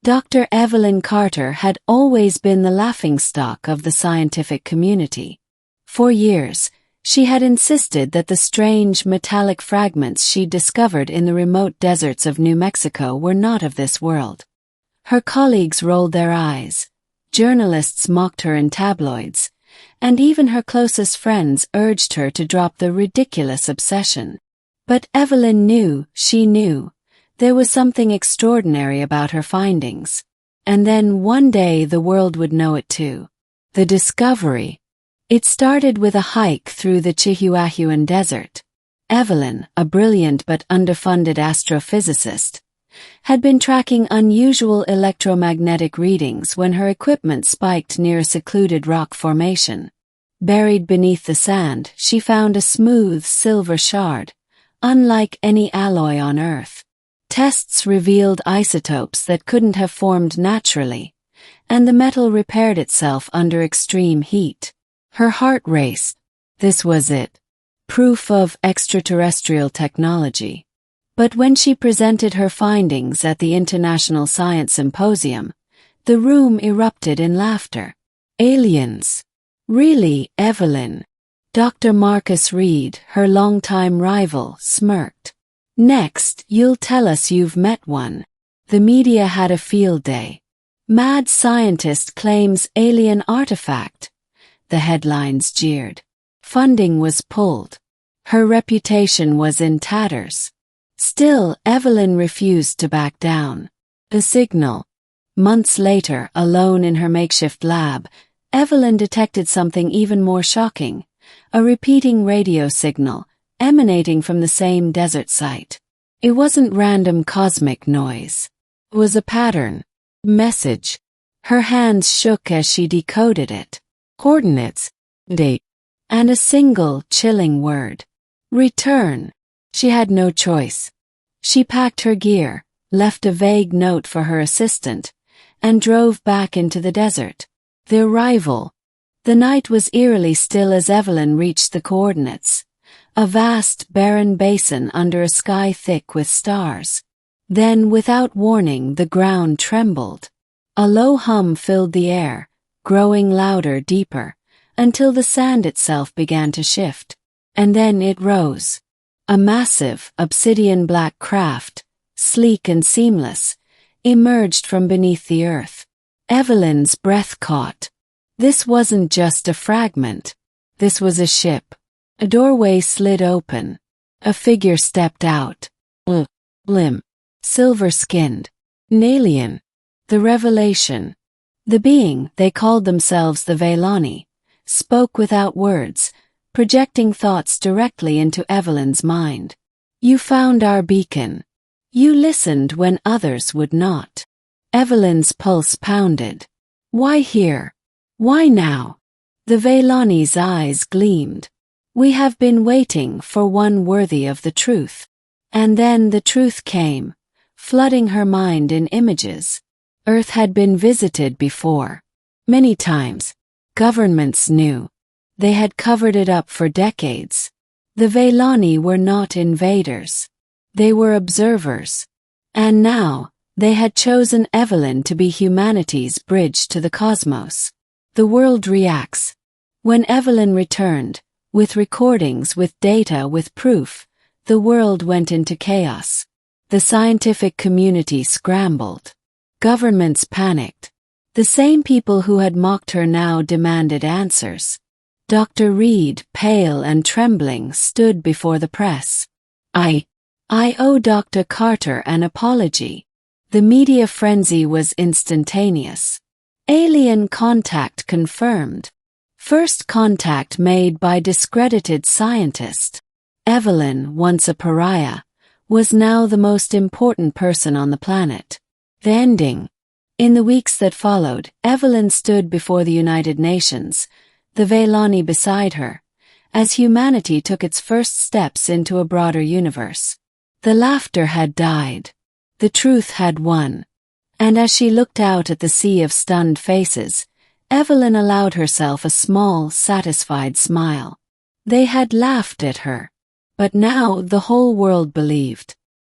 Dr. Evelyn Carter had always been the laughingstock of the scientific community. For years, she had insisted that the strange metallic fragments she'd discovered in the remote deserts of New Mexico were not of this world. Her colleagues rolled their eyes, journalists mocked her in tabloids, and even her closest friends urged her to drop the ridiculous obsession. But Evelyn knew, she knew, there was something extraordinary about her findings. And then one day the world would know it too. The discovery. It started with a hike through the Chihuahuan Desert. Evelyn, a brilliant but underfunded astrophysicist, had been tracking unusual electromagnetic readings when her equipment spiked near a secluded rock formation. Buried beneath the sand, she found a smooth silver shard, unlike any alloy on Earth. Tests revealed isotopes that couldn't have formed naturally, and the metal repaired itself under extreme heat. Her heart raced. This was it. Proof of extraterrestrial technology. But when she presented her findings at the International Science Symposium, the room erupted in laughter. Aliens. Really, Evelyn? Dr. Marcus Reed, her longtime rival, smirked. Next, you'll tell us you've met one. The media had a field day. Mad scientist claims alien artifact. The headlines jeered. Funding was pulled. Her reputation was in tatters. Still, Evelyn refused to back down. A signal. Months later, alone in her makeshift lab, Evelyn detected something even more shocking. A repeating radio signal, emanating from the same desert site. It wasn't random cosmic noise. It was a pattern. Message. Her hands shook as she decoded it. Coordinates. Date. And a single, chilling word. Return. She had no choice. She packed her gear, left a vague note for her assistant, and drove back into the desert. The arrival. The night was eerily still as Evelyn reached the coordinates. A vast, barren basin under a sky thick with stars. Then, without warning, the ground trembled. A low hum filled the air, growing louder, deeper, until the sand itself began to shift. And then it rose. A massive, obsidian-black craft, sleek and seamless, emerged from beneath the earth. Evelyn's breath caught. This wasn't just a fragment. This was a ship. A doorway slid open. A figure stepped out. Limp. Silver-skinned. An alien. The revelation. The being, they called themselves the Veilani, spoke without words, projecting thoughts directly into Evelyn's mind. You found our beacon. You listened when others would not. Evelyn's pulse pounded. Why here? Why now? The Veilani's eyes gleamed. We have been waiting for one worthy of the truth. And then the truth came, flooding her mind in images. Earth had been visited before. Many times. Governments knew. They had covered it up for decades. The Veilani were not invaders. They were observers. And now, they had chosen Evelyn to be humanity's bridge to the cosmos. The world reacts. When Evelyn returned, with recordings, with data, with proof, the world went into chaos. The scientific community scrambled. Governments panicked. The same people who had mocked her now demanded answers. Dr. Reed, pale and trembling, stood before the press. I owe Dr. Carter an apology. The media frenzy was instantaneous. Alien contact confirmed. First contact made by discredited scientist. Evelyn, once a pariah, was now the most important person on the planet. The ending. In the weeks that followed, Evelyn stood before the United Nations, the Veilani beside her, as humanity took its first steps into a broader universe. The laughter had died. The truth had won. And as she looked out at the sea of stunned faces, Evelyn allowed herself a small, satisfied smile. They had laughed at her. But now the whole world believed.